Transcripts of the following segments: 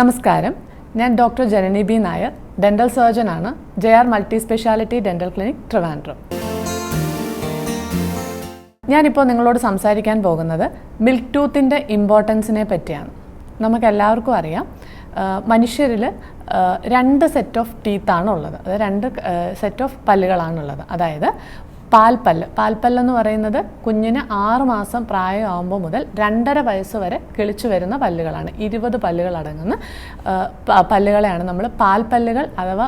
നമസ്കാരം, ഞാൻ doctor Janani B Nair, dental സർജനാണ്, JR multi speciality dental clinic, Trivandrum. ഞാനിപ്പോൾ നിങ്ങളോട് സംസാരിക്കാൻ പോകുന്നത് മിൽക്ക് ടൂത്തിൻ്റെ ഇമ്പോർട്ടൻസിനെ പറ്റിയാണ്. നമുക്കെല്ലാവർക്കും അറിയാം, മനുഷ്യരിൽ 2 സെറ്റ് ഓഫ് ടീത്താണ് ഉള്ളത്. അത് 2 സെറ്റ് ഓഫ് പല്ലുകളാണുള്ളത്. അതായത് പാൽപ്പല്ലെന്ന് പറയുന്നത് കുഞ്ഞിന് 6 മാസം പ്രായമാകുമ്പോൾ മുതൽ 2.5 വയസ്സ് വരെ കിളിച്ചു വരുന്ന പല്ലുകളാണ്. 20 പല്ലുകൾ അടങ്ങുന്ന പല്ലുകളെയാണ് നമ്മൾ പാൽപ്പല്ലുകൾ അഥവാ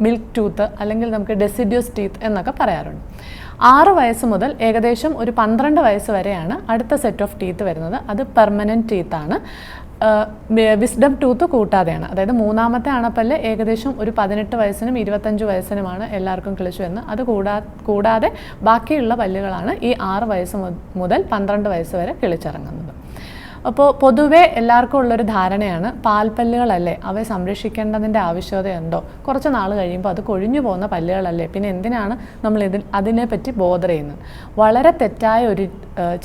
മിൽക്ക് ടൂത്ത് അല്ലെങ്കിൽ നമുക്ക് ഡെസിഡ്യൂസ് ടീത്ത് എന്നൊക്കെ പറയാറുണ്ട്. 6 വയസ്സ് മുതൽ ഏകദേശം ഒരു 12 വയസ്സ് വരെയാണ് അടുത്ത സെറ്റ് ഓഫ് ടീത്ത് വരുന്നത്. അത് പെർമനൻറ്റ് ടീത്താണ്. വിസ്ഡം ടൂത്ത് കൂട്ടാതെയാണ്. അതായത് 3ാമത്തെ അണപ്പല്ല് ഏകദേശം ഒരു 18 വയസ്സിനും 25 വയസ്സിനുമാണ് എല്ലാവർക്കും കിളിച്ചു വരുന്നത്. അത് കൂടാതെ ബാക്കിയുള്ള പല്ലുകളാണ് ഈ 6 വയസ്സ് മുതൽ 12 വയസ്സ് വരെ കിളിച്ചിറങ്ങുന്നത്. അപ്പോൾ പൊതുവേ എല്ലാവർക്കും ഉള്ളൊരു ധാരണയാണ്, പാൽപ്പല്ലുകളല്ലേ, അവയെ സംരക്ഷിക്കേണ്ടതിൻ്റെ ആവശ്യകതയുണ്ടോ, കുറച്ച് നാൾ കഴിയുമ്പോൾ അത് കൊഴിഞ്ഞു പോകുന്ന പല്ലുകളല്ലേ, പിന്നെ എന്തിനാണ് നമ്മൾ അതിനെപ്പറ്റി ബോധർ ചെയ്യുന്നത്? വളരെ തെറ്റായ ഒരു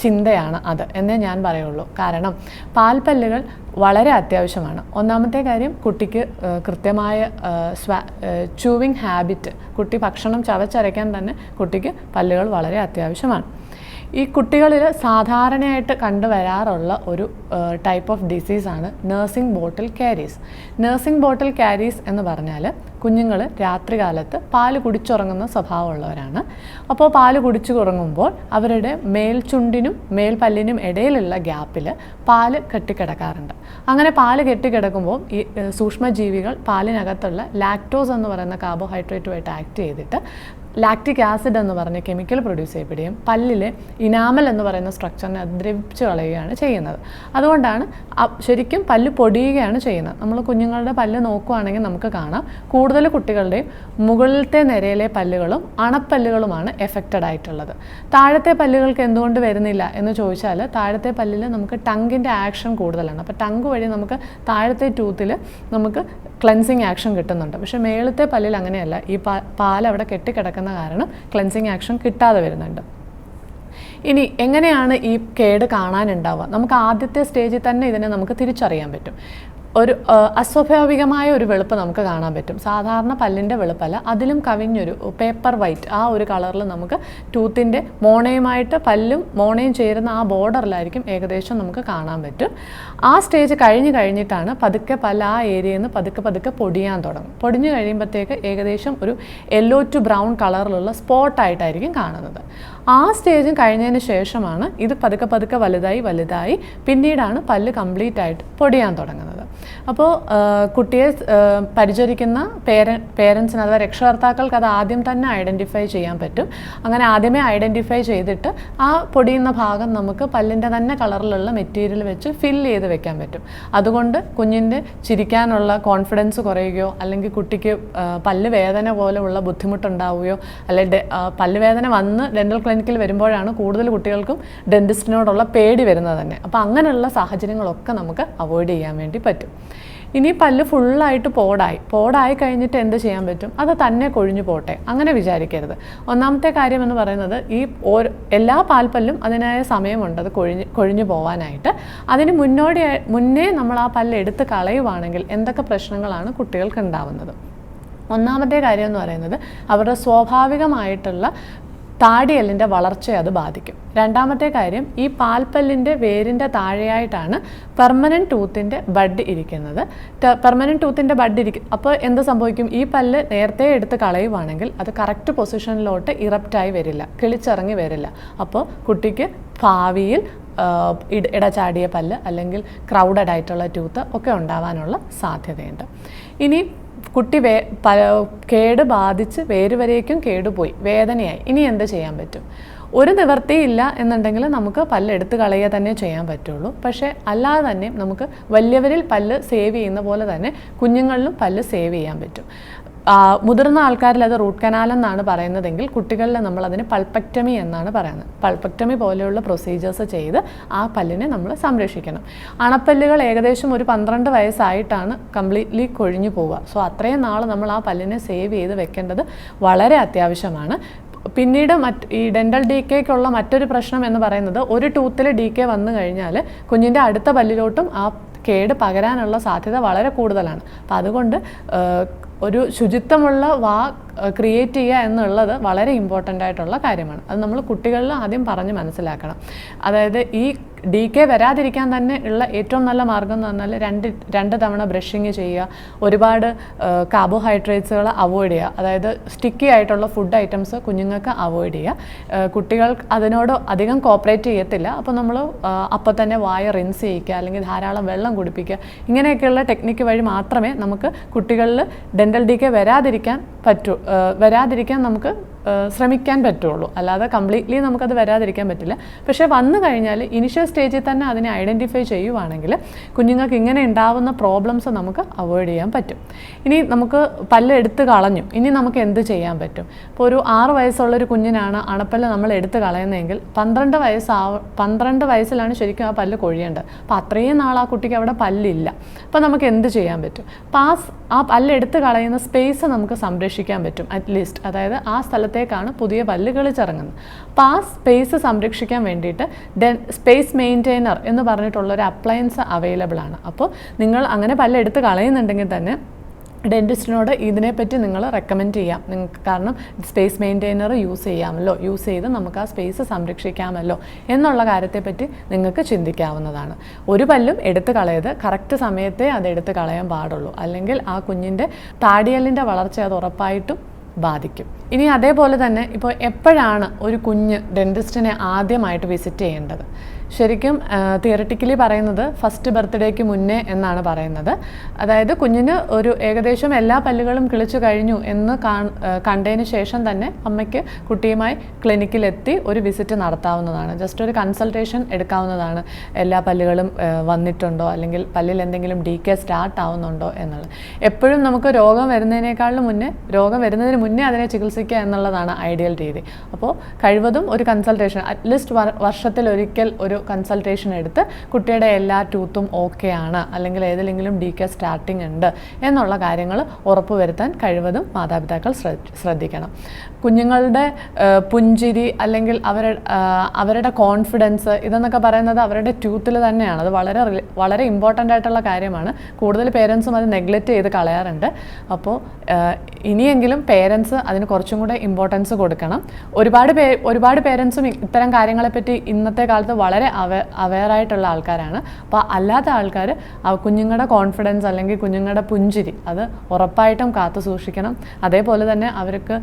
ചിന്തയാണ് അത് എന്നേ ഞാൻ പറയുള്ളൂ. കാരണം പാൽപ്പല്ലുകൾ വളരെ അത്യാവശ്യമാണ്. ഒന്നാമത്തെ കാര്യം, കുട്ടിക്ക് കൃത്യമായ ചൂവിങ് ഹാബിറ്റ്, കുട്ടി ഭക്ഷണം ചവച്ചരയ്ക്കാൻ തന്നെ കുട്ടിക്ക് പല്ലുകൾ വളരെ അത്യാവശ്യമാണ്. ഈ കുട്ടികളിൽ സാധാരണയായിട്ട് കണ്ടുവരാറുള്ള ഒരു ടൈപ്പ് ഓഫ് ഡിസീസാണ് nursing bottle caries. Nursing bottle caries എന്ന് പറഞ്ഞാൽ കുഞ്ഞുങ്ങൾ രാത്രികാലത്ത് പാല് കുടിച്ചുറങ്ങുന്ന സ്വഭാവമുള്ളവരാണ്. അപ്പോൾ പാല് കുടിച്ചുറങ്ങുമ്പോൾ അവരുടെ മേൽചുണ്ടിനും മേൽപല്ലിനും ഇടയിലുള്ള ഗ്യാപ്പിൽ പാല് കെട്ടിക്കിടക്കാറുണ്ട്. അങ്ങനെ പാല് കെട്ടിക്കിടക്കുമ്പോൾ ഈ സൂക്ഷ്മജീവികൾ പാലിനകത്തുള്ള ലാക്ടോസ് എന്ന് പറയുന്ന കാർബോഹൈഡ്രേറ്റുമായിട്ട് ആക്ട് ചെയ്തിട്ട് ലാക്റ്റിക് ആസിഡ് എന്ന് പറഞ്ഞ കെമിക്കൽ പ്രൊഡ്യൂസ് ചെയ്യപ്പെടുകയും പല്ലിലെ ഇനാമൽ എന്ന് പറയുന്ന സ്ട്രക്ചറിനെ അത് ദ്രവിച്ചു കളയുകയാണ് ചെയ്യുന്നത്. അതുകൊണ്ടാണ് ശരിക്കും പല്ല് പൊടിയുകയാണ് ചെയ്യുന്നത്. നമ്മൾ കുഞ്ഞുങ്ങളുടെ പല്ല് നോക്കുകയാണെങ്കിൽ നമുക്ക് കാണാം, കൂടുതൽ കുട്ടികളുടെയും മുകളിലത്തെ നിരയിലെ പല്ലുകളും അണപ്പല്ലുകളുമാണ് എഫക്റ്റഡ് ആയിട്ടുള്ളത്. താഴത്തെ പല്ലുകൾക്ക് എന്തുകൊണ്ട് വരുന്നില്ല എന്ന് ചോദിച്ചാൽ, താഴത്തെ പല്ലിൽ നമുക്ക് ടങ്ങിൻ്റെ ആക്ഷൻ കൂടുതലാണ്. അപ്പോൾ ടങ്ക് വഴി നമുക്ക് താഴത്തെ ടൂത്തിൽ നമുക്ക് ക്ലെൻസിങ് ആക്ഷൻ കിട്ടുന്നുണ്ട്. പക്ഷേ മേളത്തെ പല്ലിൽ അങ്ങനെയല്ല. ഈ പാലവിടെ കെട്ടിക്കിടക്കുന്ന കാരണം ക്ലെൻസിങ് ആക്ഷൻ കിട്ടാതെ വരുന്നുണ്ട്. ഇനി എങ്ങനെയാണ് ഈ കേട് കാണാനുണ്ടാവുക? നമുക്ക് ആദ്യത്തെ സ്റ്റേജിൽ തന്നെ ഇതിനെ നമുക്ക് തിരിച്ചറിയാൻ പറ്റും. ഒരു അസ്വാഭാവികമായ ഒരു വെളുപ്പ് നമുക്ക് കാണാൻ പറ്റും. സാധാരണ പല്ലിൻ്റെ വെളുപ്പല്ല, അതിലും കവിഞ്ഞൊരു പേപ്പർ വൈറ്റ്, ആ ഒരു കളറിൽ നമുക്ക് ടൂത്തിൻ്റെ മോണയുമായിട്ട് പല്ലും മോണയും ചേരുന്ന ആ ബോർഡറിലായിരിക്കും ഏകദേശം നമുക്ക് കാണാൻ പറ്റും. ആ സ്റ്റേജ് കഴിഞ്ഞിട്ടാണ് പതുക്കെ പല്ല് ആ ഏരിയയിൽ നിന്ന് പതുക്കെ പൊടിയാൻ തുടങ്ങും. പൊടിഞ്ഞു കഴിയുമ്പോഴത്തേക്ക് ഏകദേശം ഒരു യെല്ലോ ടു ബ്രൗൺ കളറിലുള്ള സ്പോട്ടായിട്ടായിരിക്കും കാണുന്നത്. ആ സ്റ്റേജും കഴിഞ്ഞതിന് ശേഷമാണ് ഇത് പതുക്കെ വലുതായി പിന്നീടാണ് പല്ല് കംപ്ലീറ്റ് ആയിട്ട് പൊടിയാൻ തുടങ്ങുന്നത്. അപ്പോൾ കുട്ടിയെ പരിചരിക്കുന്ന പേരൻസിന് അഥവാ രക്ഷകർത്താക്കൾക്ക് അത് ആദ്യം തന്നെ ഐഡൻറ്റിഫൈ ചെയ്യാൻ പറ്റും. അങ്ങനെ ആദ്യമേ ഐഡൻറ്റിഫൈ ചെയ്തിട്ട് ആ പൊടിയുന്ന ഭാഗം നമുക്ക് പല്ലിൻ്റെ തന്നെ കളറിലുള്ള മെറ്റീരിയൽ വെച്ച് ഫില്ല് ചെയ്ത് വെക്കാൻ പറ്റും. അതുകൊണ്ട് കുഞ്ഞിൻ്റെ ചിരിക്കാനുള്ള കോൺഫിഡൻസ് കുറയുകയോ അല്ലെങ്കിൽ കുട്ടിക്ക് പല്ല് വേദന പോലെയുള്ള ബുദ്ധിമുട്ടുണ്ടാവുകയോ അല്ലെങ്കിൽ പല്ല് വേദന വന്ന് ഡെൻ്റൽ ക്ലിനിക്കിൽ വരുമ്പോഴാണ് കൂടുതൽ കുട്ടികൾക്കും ഡെൻറ്റിസ്റ്റിനോടുള്ള പേടി വരുന്നത് തന്നെ. അപ്പോൾ അങ്ങനെയുള്ള സാഹചര്യങ്ങളൊക്കെ നമുക്ക് അവോയ്ഡ് ചെയ്യാൻ വേണ്ടി പറ്റും. ഇനി പല്ല് ഫുള്ളായിട്ട് പോടായി കഴിഞ്ഞിട്ട് എന്ത് ചെയ്യാൻ പറ്റും? അത് തന്നെ കൊഴിഞ്ഞു പോട്ടെ, അങ്ങനെ വിചാരിക്കരുത്. ഒന്നാമത്തെ കാര്യം എന്ന് പറയുന്നത്, ഈ എല്ലാ പാൽപ്പല്ലും അതിനായ സമയമുണ്ട് അത് കൊഴിഞ്ഞു പോകാനായിട്ട്. അതിന് മുന്നേ നമ്മൾ ആ പല്ല് എടുത്ത് കളയുവാണെങ്കിൽ എന്തൊക്കെ പ്രശ്നങ്ങളാണ് കുട്ടികൾക്ക് ഉണ്ടാവുന്നത്? ഒന്നാമത്തെ കാര്യം എന്ന് പറയുന്നത്, അവരുടെ സ്വാഭാവികമായിട്ടുള്ള താടിയെല്ലിൻ്റെ വളർച്ചയെ അത് ബാധിക്കും. രണ്ടാമത്തെ കാര്യം, ഈ പാൽപ്പല്ലിൻ്റെ വേരിൻ്റെ താഴെയായിട്ടാണ് പെർമനൻറ്റ് ടൂത്തിൻ്റെ ബഡ് ഇരിക്കുന്നത്. പെർമനൻറ്റ് ടൂത്തിൻ്റെ ബഡ് അപ്പോൾ എന്ത് സംഭവിക്കും? ഈ പല്ല് നേരത്തെ എടുത്ത് കളയുവാണെങ്കിൽ അത് കറക്റ്റ് പൊസിഷനിലോട്ട് ഇറപ്റ്റായി വരില്ല, കിളിച്ചിറങ്ങി വരില്ല. അപ്പോൾ കുട്ടിക്ക് ഭാവിയിൽ ഇടചാടിയ പല്ല് അല്ലെങ്കിൽ ക്രൗഡഡ് ആയിട്ടുള്ള ടൂത്ത് ഒക്കെ ഉണ്ടാവാനുള്ള സാധ്യതയുണ്ട്. ഇനി കുട്ടി കേട് ബാധിച്ച് വേരുവരേക്കും കേടുപോയി, വേദനയായി, ഇനി എന്ത് ചെയ്യാൻ പറ്റും? ഒരു നിവൃത്തിയില്ല എന്നുണ്ടെങ്കിൽ നമുക്ക് പല്ല് എടുത്ത് കളയുക തന്നെ ചെയ്യാൻ പറ്റുള്ളൂ. പക്ഷേ അല്ലാതെ തന്നെ നമുക്ക് വലിയവരിൽ പല്ല് സേവ് ചെയ്യുന്ന പോലെ തന്നെ കുഞ്ഞുങ്ങളിലും പല്ല് സേവ് ചെയ്യാൻ പറ്റും. മുതിർന്ന ആൾക്കാരിൽ അത് റൂട്ട് കനാൽ എന്നാണ് പറയുന്നതെങ്കിൽ കുട്ടികളിൽ നമ്മൾ അതിന് പൾപ്പക്ടമി എന്നാണ് പറയുന്നത്. പൾപ്പക്ടമി പോലെയുള്ള പ്രൊസീജിയേഴ്സ് ചെയ്ത് ആ പല്ലിനെ നമ്മൾ സംരക്ഷിക്കണം. അണപ്പല്ലുകൾ ഏകദേശം ഒരു 12 വയസ്സായിട്ടാണ് കംപ്ലീറ്റ്ലി കൊഴിഞ്ഞു പോവുക. സോ അത്രയും നാൾ നമ്മൾ ആ പല്ലിനെ സേവ് ചെയ്ത് വെക്കേണ്ടത് വളരെ അത്യാവശ്യമാണ്. പിന്നീട് ഈ ഡെൻ്റൽ ഡീക്കേക്കുള്ള മറ്റൊരു പ്രശ്നം എന്ന് പറയുന്നത്, ഒരു ടൂത്തിൽ ഡീക്കേ വന്നു കഴിഞ്ഞാൽ കുഞ്ഞിൻ്റെ അടുത്ത പല്ലിലോട്ടും ആ കേട് പകരാനുള്ള സാധ്യത വളരെ കൂടുതലാണ്. അപ്പം അതുകൊണ്ട് ഒരു ശുചിത്വമുള്ള വാ ക്രിയേറ്റ് ചെയ്യുക എന്നുള്ളത് വളരെ ഇമ്പോർട്ടൻ്റ് ആയിട്ടുള്ള കാര്യമാണ്. അത് നമ്മൾ കുട്ടികളിൽ ആദ്യം പറഞ്ഞ് മനസ്സിലാക്കണം. അതായത് ഈ DK വരാതിരിക്കാൻ തന്നെ ഉള്ള ഏറ്റവും നല്ല മാർഗ്ഗം എന്ന് പറഞ്ഞാൽ രണ്ട് തവണ ബ്രഷിങ് ചെയ്യുക, ഒരുപാട് കാർബോഹൈഡ്രേറ്റ്സുകൾ അവോയ്ഡ് ചെയ്യുക, അതായത് സ്റ്റിക്കി ആയിട്ടുള്ള ഫുഡ് ഐറ്റംസ് കുഞ്ഞുങ്ങൾക്ക് അവോയ്ഡ് ചെയ്യുക. കുട്ടികൾ അതിനോട് അധികം കോപ്പറേറ്റ് ചെയ്യത്തില്ല. അപ്പോൾ നമ്മൾ അപ്പോൾ തന്നെ വായ റിൻസ് ചെയ്യിക്കുക, അല്ലെങ്കിൽ ധാരാളം വെള്ളം കുടിപ്പിക്കുക. ഇങ്ങനെയൊക്കെയുള്ള ടെക്നിക്ക് വഴി മാത്രമേ നമുക്ക് കുട്ടികളിൽ ഡെൻ്റൽ DK വരാതിരിക്കാൻ നമുക്ക് ശ്രമിക്കാൻ പറ്റുള്ളൂ. അല്ലാതെ കംപ്ലീറ്റ്ലി നമുക്കത് വരാതിരിക്കാൻ പറ്റില്ല. പക്ഷേ വന്നു കഴിഞ്ഞാൽ ഇനിഷ്യൽ സ്റ്റേജിൽ തന്നെ അതിനെ ഐഡൻറ്റിഫൈ ചെയ്യുവാണെങ്കിൽ കുഞ്ഞുങ്ങൾക്ക് ഇങ്ങനെ ഉണ്ടാവുന്ന പ്രോബ്ലംസ് നമുക്ക് അവോയ്ഡ് ചെയ്യാൻ പറ്റും. ഇനി നമുക്ക് പല്ല് എടുത്ത് കളഞ്ഞു, ഇനി നമുക്ക് എന്ത് ചെയ്യാൻ പറ്റും? ഇപ്പോൾ ഒരു 6 വയസ്സുള്ളൊരു കുഞ്ഞിനാണ് അണപ്പല്ല് നമ്മൾ എടുത്ത് കളയുന്നതെങ്കിൽ 12 വയസ്സിലാണ് ശരിക്കും ആ പല്ല് കൊഴിയേണ്ടത്. അപ്പോൾ അത്രയും നാൾ ആ കുട്ടിക്ക് അവിടെ പല്ലില്ല. അപ്പോൾ നമുക്ക് എന്ത് ചെയ്യാൻ പറ്റും? അപ്പോൾ ആ പല്ല് എടുത്ത് കളയുന്ന സ്പേസ് നമുക്ക് സംരക്ഷിക്കാൻ പറ്റും അറ്റ്ലീസ്റ്റ്. അതായത് ആ സ്ഥലത്തേക്കാണ് പുതിയ പല്ല് കിളിച്ചിറങ്ങുന്നത്. അപ്പോൾ ആ സ്പേസ് സംരക്ഷിക്കാൻ വേണ്ടിയിട്ട് സ്പേസ് മെയിൻറ്റെയിനർ എന്ന് പറഞ്ഞിട്ടുള്ളൊരു അപ്ലയൻസ് അവൈലബിൾ ആണ്. അപ്പോൾ നിങ്ങൾ അങ്ങനെ പല്ല് എടുത്ത് കളയുന്നുണ്ടെങ്കിൽ തന്നെ ഡെൻറ്റിസ്റ്റിനോട് ഇതിനെപ്പറ്റി നിങ്ങൾ റെക്കമെൻഡ് ചെയ്യാം നിങ്ങൾക്ക്. കാരണം സ്പേസ് മെയിൻറ്റെയിനർ യൂസ് ചെയ്ത് നമുക്ക് ആ സ്പേസ് സംരക്ഷിക്കാമല്ലോ എന്നുള്ള കാര്യത്തെപ്പറ്റി നിങ്ങൾക്ക് ചിന്തിക്കാവുന്നതാണ്. ഒരു പല്ലും എടുത്ത് കളയത് കറക്റ്റ് സമയത്തെ അത് എടുത്ത് കളയാൻ പാടുള്ളൂ. അല്ലെങ്കിൽ ആ കുഞ്ഞിൻ്റെ താടിയലിൻ്റെ വളർച്ച അത് ഉറപ്പായിട്ടും ബാധിക്കും. ഇനി അതേപോലെ തന്നെ ഇപ്പോൾ എപ്പോഴാണ് ഒരു കുഞ്ഞ് ഡെൻറ്റിസ്റ്റിനെ ആദ്യമായിട്ട് വിസിറ്റ് ചെയ്യേണ്ടത്? ശരിക്കും തിയററ്റിക്കലി പറയുന്നത് ഫസ്റ്റ് ബർത്ത്ഡേക്ക് മുന്നേ എന്നാണ് പറയുന്നത്. അതായത് കുഞ്ഞിന് ഒരു ഏകദേശം എല്ലാ പല്ലുകളും കിളിച്ചു കഴിഞ്ഞു എന്ന് കണ്ടതിന് ശേഷം തന്നെ അമ്മയ്ക്ക് കുട്ടിയുമായി ക്ലിനിക്കിലെത്തി ഒരു വിസിറ്റ് നടത്താവുന്നതാണ്. ജസ്റ്റ് ഒരു കൺസൾട്ടേഷൻ എടുക്കാവുന്നതാണ്. എല്ലാ പല്ലുകളും വന്നിട്ടുണ്ടോ, അല്ലെങ്കിൽ പല്ലിൽ എന്തെങ്കിലും DK സ്റ്റാർട്ട് ആവുന്നുണ്ടോ എന്നുള്ളത്. എപ്പോഴും നമുക്ക് രോഗം വരുന്നതിന് മുന്നേ അതിനെ ചികിത്സിക്കുക എന്നുള്ളതാണ് ഐഡിയൽ രീതി. അപ്പോൾ കഴിവതും ഒരു കൺസൾട്ടേഷൻ അറ്റ്ലീസ്റ്റ് വർഷത്തിലൊരിക്കൽ ഒരു കൺസൾട്ടേഷൻ എടുത്ത് കുട്ടിയുടെ എല്ലാ ടൂത്തും ഓക്കെ ആണ്, അല്ലെങ്കിൽ ഏതെങ്കിലും DK സ്റ്റാർട്ടിംഗ് ഉണ്ട് എന്നുള്ള കാര്യങ്ങൾ ഉറപ്പുവരുത്താൻ കഴിവതും മാതാപിതാക്കൾ ശ്രദ്ധിക്കണം. കുഞ്ഞുങ്ങളുടെ പുഞ്ചിരി അല്ലെങ്കിൽ അവരുടെ കോൺഫിഡൻസ് ഇതെന്നൊക്കെ പറയുന്നത് അവരുടെ ട്യൂത്തിൽ തന്നെയാണ്. അത് വളരെ ഇമ്പോർട്ടൻ്റ് ആയിട്ടുള്ള കാര്യമാണ്. കൂടുതൽ പേരൻസും അത് നെഗ്ലക്റ്റ് ചെയ്ത് കളയാറുണ്ട്. അപ്പോൾ ഇനിയെങ്കിലും പേരൻസ് അതിന് കുറച്ചും കൂടെ ഇമ്പോർട്ടൻസ് കൊടുക്കണം. ഒരുപാട് പേരൻസും ഇത്തരം കാര്യങ്ങളെപ്പറ്റി ഇന്നത്തെ കാലത്ത് വളരെ അവെയറായിട്ടുള്ള ആൾക്കാരാണ്. അപ്പോൾ അല്ലാത്ത ആൾക്കാർ കുഞ്ഞുങ്ങളുടെ കോൺഫിഡൻസ് അല്ലെങ്കിൽ കുഞ്ഞുങ്ങളുടെ പുഞ്ചിരി അത് ഉറപ്പായിട്ടും കാത്തു സൂക്ഷിക്കണം. അതേപോലെ തന്നെ അവർക്ക്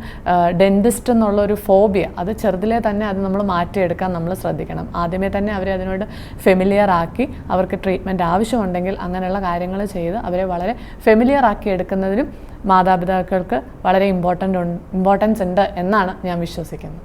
ഡെൻറ്റിസ്റ്റ് എന്നുള്ളൊരു ഫോബിയ അത് ചെറുതിലേ തന്നെ അത് നമ്മൾ മാറ്റിയെടുക്കാൻ നമ്മൾ ശ്രദ്ധിക്കണം. ആദ്യമേ തന്നെ അവരെ അതിനോട് ഫെമിലിയർ ആക്കി, അവർക്ക് ട്രീറ്റ്മെൻറ്റ് ആവശ്യമുണ്ടെങ്കിൽ അങ്ങനെയുള്ള കാര്യങ്ങൾ ചെയ്ത് അവരെ വളരെ ഫെമിലിയർ ആക്കി എടുക്കുന്നതിനും മാതാപിതാക്കൾക്ക് വളരെ ഇമ്പോർട്ടൻസ് ഉണ്ട് എന്നാണ് ഞാൻ വിശ്വസിക്കുന്നത്.